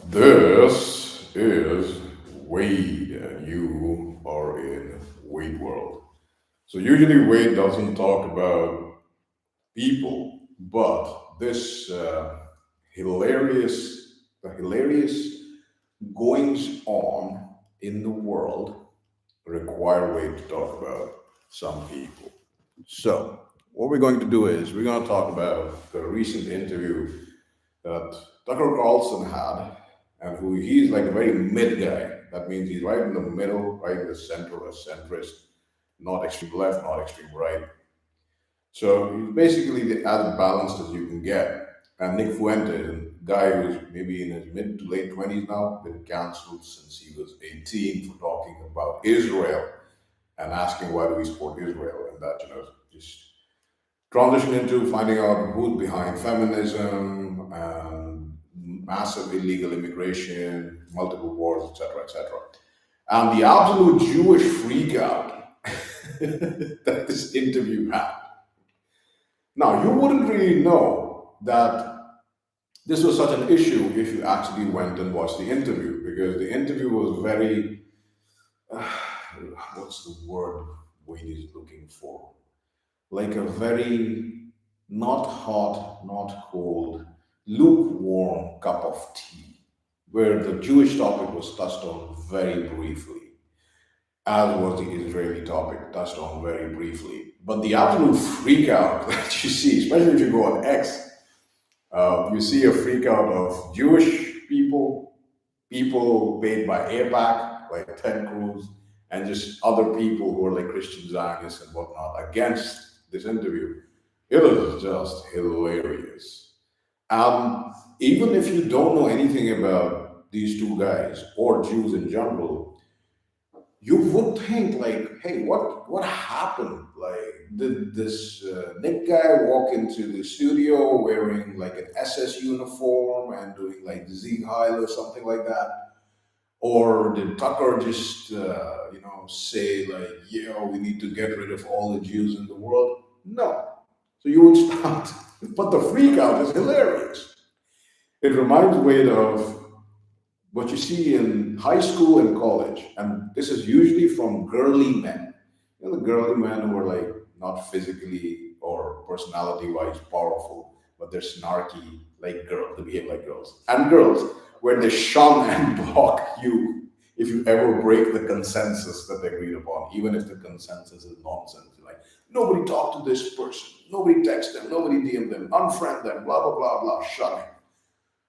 This is Wade, and you are in Wade World. So usually Wade doesn't talk about people, but this hilarious goings on in the world require Wade to talk about some people. So what we're going to do is we're going to talk about the recent interview that Tucker Carlson had, and who he's like a very mid guy. That means he's right in the middle, right in the center, a centrist, not extreme left, not extreme right. So he's basically the as balanced as you can get. And Nick Fuentes, a guy who's maybe in his mid to late 20s now, been cancelled since he was 18 for talking about Israel and asking why do we support Israel, and that, just transition into finding out who's behind feminism and massive illegal immigration, multiple wars, etc., etc. And the absolute Jewish freakout that this interview had. Now, you wouldn't really know that this was such an issue if you actually went and watched the interview, because the interview was very, what's the word Wayne is looking for? Like a very not hot, not cold, lukewarm cup of tea, where the Jewish topic was touched on very briefly, as was the Israeli topic touched on very briefly. But the absolute freak out that you see, especially if you go on X, you see a freak out of Jewish people, people paid by AIPAC, like Ted Cruz, and just other people who are like Christian Zionists and whatnot against this interview. It is just hilarious. Even if you don't know anything about these two guys or Jews in general, you would think like, hey, what happened? Like, did this Nick guy walk into the studio wearing like an SS uniform and doing like Sieg Heil or something like that? Or did Tucker just, say like, yeah, we need to get rid of all the Jews in the world? No. So you would start, but the freak out is hilarious. It reminds Wade of what you see in high school and college, and this is usually from girly men. You know, the girly men who are like not physically or personality-wise powerful, but they're snarky like girls. They behave like girls, and girls where they shun and block you if you ever break the consensus that they agreed upon, even if the consensus is nonsense. Like nobody talk to this person, nobody text them, nobody DM them, unfriend them, blah blah blah blah, shunning.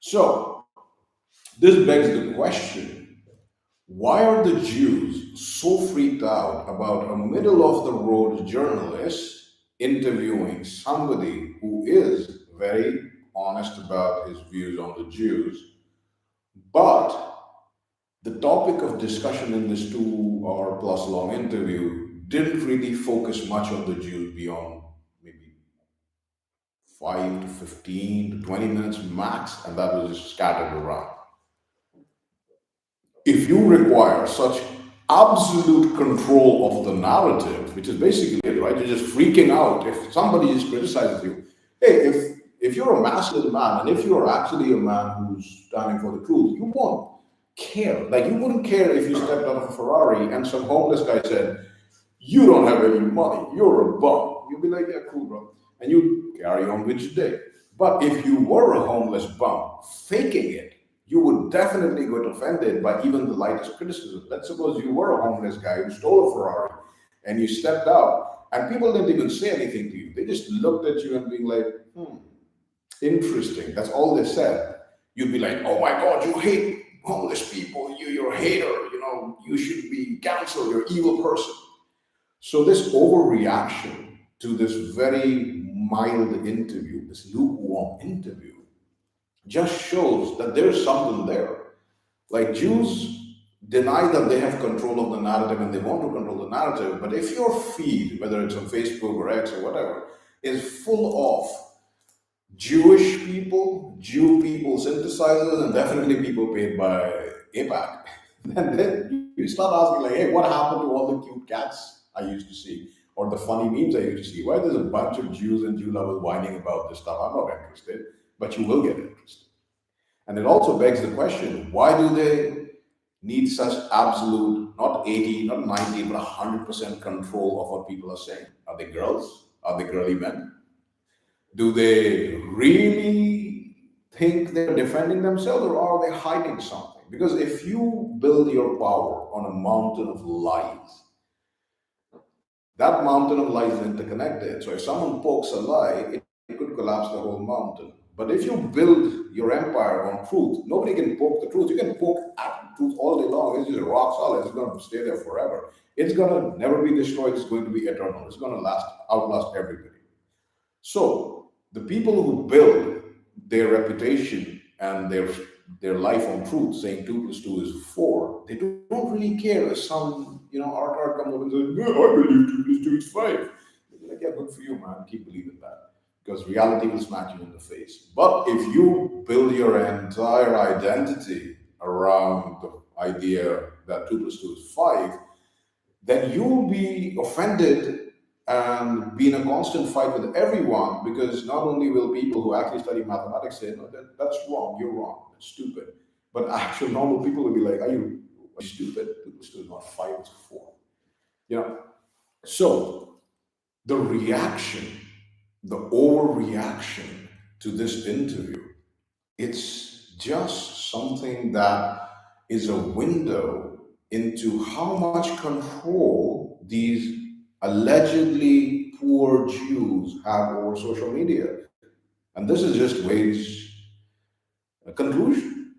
So this begs the question, why are the Jews so freaked out about a middle of the road journalist interviewing somebody who is very honest about his views on the Jews, but the topic of discussion in this 2 hour plus long interview didn't really focus much on the Jews beyond maybe 5 to 15 to 20 minutes max, and that was just scattered around. If you require such absolute control of the narrative, which is basically it, right? You're just freaking out if somebody just criticizes you. Hey, if you're a masculine man and if you're actually a man who's standing for the truth, you won't care. Like you wouldn't care if you stepped out of a Ferrari and some homeless guy said, "You don't have any money. You're a bum." You'd be like, "Yeah, cool, bro," and you carry on with your day. But if you were a homeless bum faking it, you would definitely get offended by even the lightest criticism. Let's suppose you were a homeless guy who stole a Ferrari and you stepped out and people didn't even say anything to you. They just looked at you and being like, interesting. That's all they said. You'd be like, oh my God, you hate homeless people. You're a hater. You should be canceled. You're an evil person. So this overreaction to this very mild interview, this lukewarm interview, just shows that there's something there. Like Jews deny that they have control of the narrative and they want to control the narrative, but if your feed, whether it's on Facebook or X or whatever, is full of Jewish people, Jew people synthesizers, and definitely people paid by APAC, and then you start asking like, hey, what happened to all the cute cats I used to see? Or the funny memes I used to see? Why there's a bunch of Jews and Jew lovers whining about this stuff? I'm not interested, but you will get interested. And it also begs the question, why do they need such absolute, not 80, not 90, but 100% control of what people are saying? Are they girls? Are they girly men? Do they really think they're defending themselves, or are they hiding something? Because if you build your power on a mountain of lies, that mountain of lies is interconnected. So if someone pokes a lie, it could collapse the whole mountain. But if you build your empire on truth, nobody can poke the truth. You can poke at truth all day long. It's just rock solid. It's going to stay there forever. It's going to never be destroyed. It's going to be eternal. It's going to outlast everybody. So the people who build their reputation and their life on truth, saying 2 plus 2 is 4, they don't really care if some art comes up and says, "No, I believe 2 plus 2 is 5." They're like, "Yeah, good for you, man. Keep believing that." Because reality will smack you in the face. But if you build your entire identity around the idea that 2 plus 2 is 5, then you'll be offended and be in a constant fight with everyone, because not only will people who actually study mathematics say, "No, that's wrong, you're wrong, it's stupid," but actual normal people will be like, are you stupid? 2 plus 2 is not 5, it's 4. You know? So the reaction, the overreaction to this interview, it's just something that is a window into how much control these allegedly poor Jews have over social media. And this is just Wade's conclusion.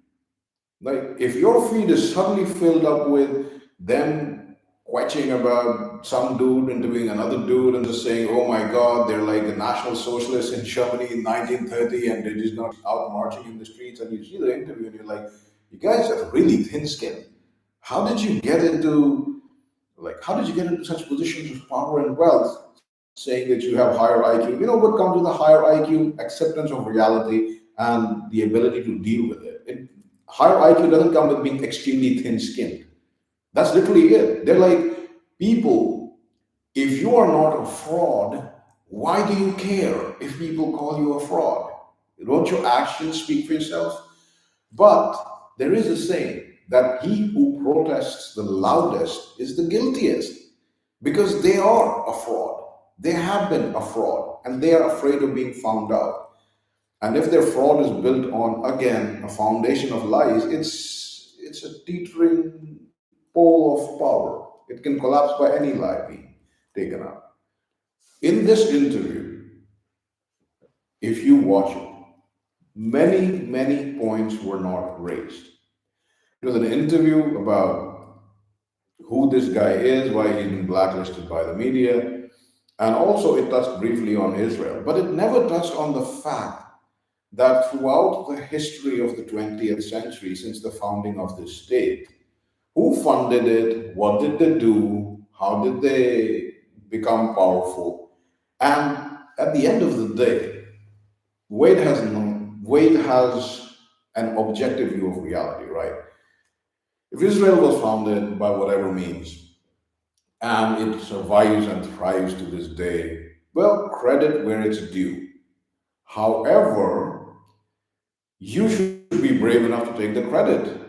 Like, if your feed is suddenly filled up with them quetching about some dude interviewing another dude and just saying, "Oh my God, they're like the National Socialists in Germany in 1930 and they're just not out marching in the streets," and you see the interview and you're like, "You guys are really thin-skinned. How did you get into such positions of power and wealth, saying that you have higher IQ?" You know what comes with a higher IQ? Acceptance of reality and the ability to deal with it. Higher IQ doesn't come with being extremely thin-skinned. That's literally it. They're like, people, if you are not a fraud, why do you care if people call you a fraud? Don't your actions speak for yourself? But there is a saying that he who protests the loudest is the guiltiest, because they are a fraud. They have been a fraud and they are afraid of being found out. And if their fraud is built on, again, a foundation of lies, it's a teetering pole of power. It can collapse by any lie being taken out. In this interview, if you watch it, many points were not raised. It was an interview about who this guy is, why he's been blacklisted by the media, and also it touched briefly on Israel. But it never touched on the fact that throughout the history of the 20th century, since the founding of this state, who funded it, what did they do, how did they become powerful? And at the end of the day, Wade has an objective view of reality, right? If Israel was founded by whatever means, and it survives and thrives to this day, well, credit where it's due. However, you should be brave enough to take the credit,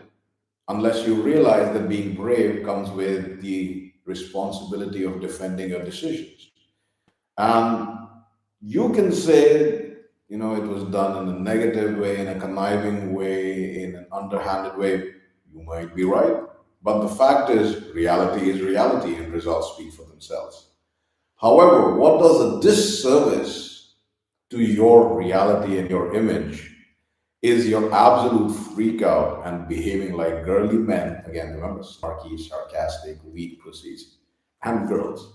unless you realize that being brave comes with the responsibility of defending your decisions. And you can say, it was done in a negative way, in a conniving way, in an underhanded way. You might be right. But the fact is reality, and results speak for themselves. However, what does a disservice to your reality and your image is your absolute freak out and behaving like girly men. Again, remember, snarky, sarcastic, weak pussies, and girls.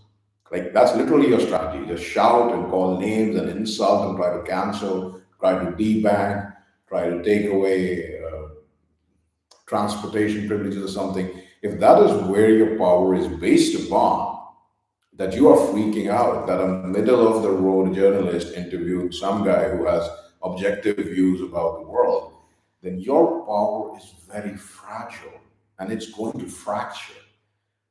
Like, that's literally your strategy. Just shout and call names and insult and try to cancel, try to debank, try to take away transportation privileges or something. If that is where your power is based upon, that you are freaking out that a middle of the road journalist interviewed some guy who has objective views about the world, then your power is very fragile and it's going to fracture.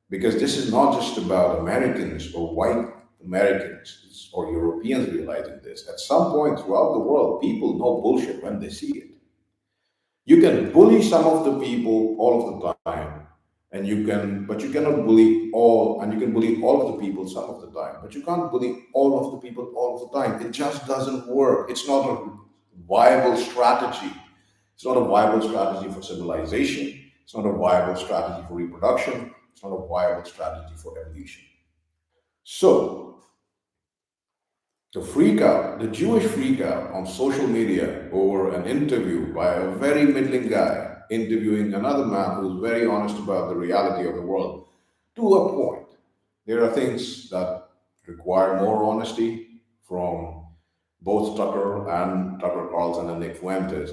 Because this is not just about Americans or white Americans or Europeans realizing this. At some point throughout the world, people know bullshit when they see it. You can bully some of the people all of the time, but you cannot bully all, and you can bully all of the people some of the time, but you can't bully all of the people all of the time. It just doesn't work. It's not a viable strategy. It's not a viable strategy for civilization. It's not a viable strategy for reproduction. It's not a viable strategy for evolution. So, the Jewish freak out on social media over an interview by a very middling guy interviewing another man who's very honest about the reality of the world, to a point. There are things that require more honesty from both Tucker Carlson and Nick Fuentes,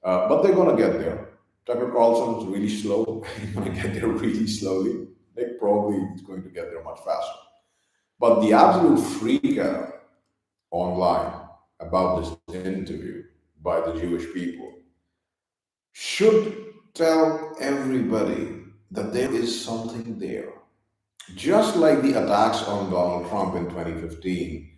but they're going to get there. Tucker Carlson's really slow. He's going to get there really slowly. Nick probably is going to get there much faster. But the absolute freak out online about this interview by the Jewish people should tell everybody that there is something there. Just like the attacks on Donald Trump in 2015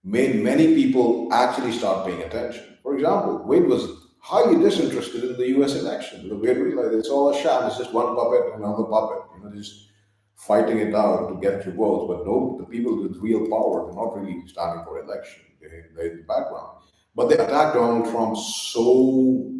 made many people actually start paying attention. For example, Wade was highly disinterested in the US election. Wade realized it's all a sham, it's just one puppet, another puppet, just fighting it out to get your votes. But no, the people with real power, they're not really standing for election. They're in the background. But they attacked Donald Trump so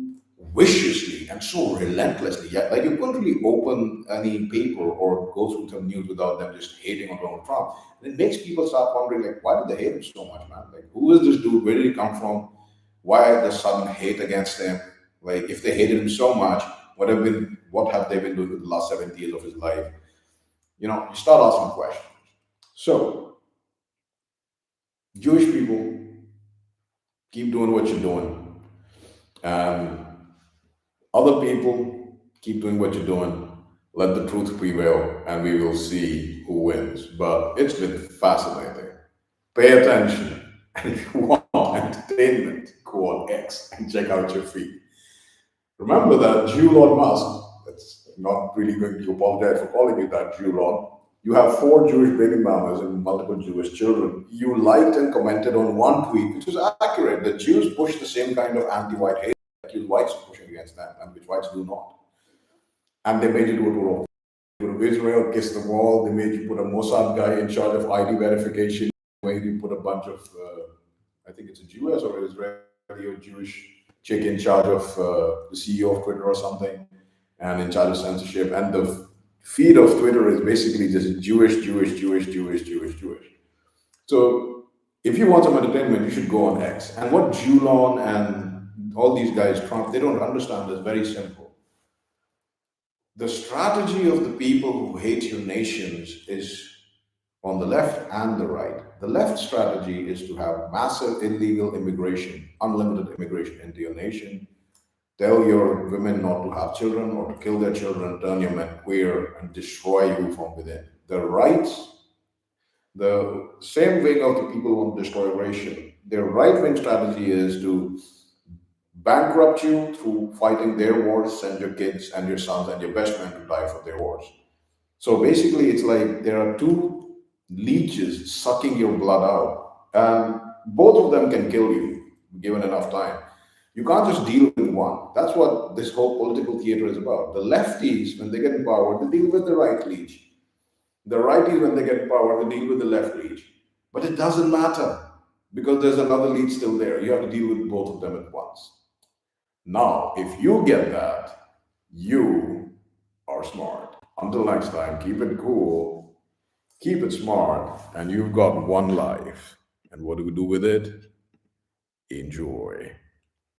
viciously and so relentlessly. Yeah, like you couldn't really open any paper or go through some news without them just hating on Donald Trump. And it makes people start wondering, like, why did they hate him so much, man? Like, who is this dude? Where did he come from? Why the sudden hate against him? Like, if they hated him so much, what have they been doing with the last 70 years of his life? You start asking questions. So, Jewish people, keep doing what you're doing. And other people, keep doing what you're doing. Let the truth prevail, and we will see who wins. But it's been fascinating. Pay attention. And if you want entertainment, go on X and check out your feed. Remember that Jew Elon Musk, that's not really going to apologize for calling you that, Jew Elon. You have 4 Jewish baby mamas and multiple Jewish children. You liked and commented on one tweet, which was accurate. The Jews push the same kind of anti-white hate that whites are pushing against them, and which whites do not. And they made you do it wrong. Go to Israel, kiss the wall. They made you put a Mossad guy in charge of ID verification. Made you put a bunch of, I think it's a Jewish or Israeli or Jewish chick in charge of the CEO of Twitter or something, and in charge of censorship. And the feed of Twitter is basically just Jewish. So if you want some entertainment, you should go on X. And what Julon and all these guys, Trump, they don't understand is very simple. The strategy of the people who hate your nations is on the left and the right. The left strategy is to have massive illegal immigration, unlimited immigration into your nation, tell your women not to have children or to kill their children, turn your men queer, and destroy you from within. The rights, the same wing of the people who want to destroy racial, their right-wing strategy is to bankrupt you through fighting their wars, send your kids and your sons and your best men to die for their wars. So basically, it's like there are 2 leeches sucking your blood out, and both of them can kill you given enough time. You can't just deal with one. That's what this whole political theater is about. The lefties, when they get in power, they deal with the right leech. The righties, when they get in power, they deal with the left leech. But it doesn't matter because there's another leech still there. You have to deal with both of them at once. Now, if you get that, you are smart. Until next time, keep it cool, keep it smart, and you've got one life. And what do we do with it? Enjoy.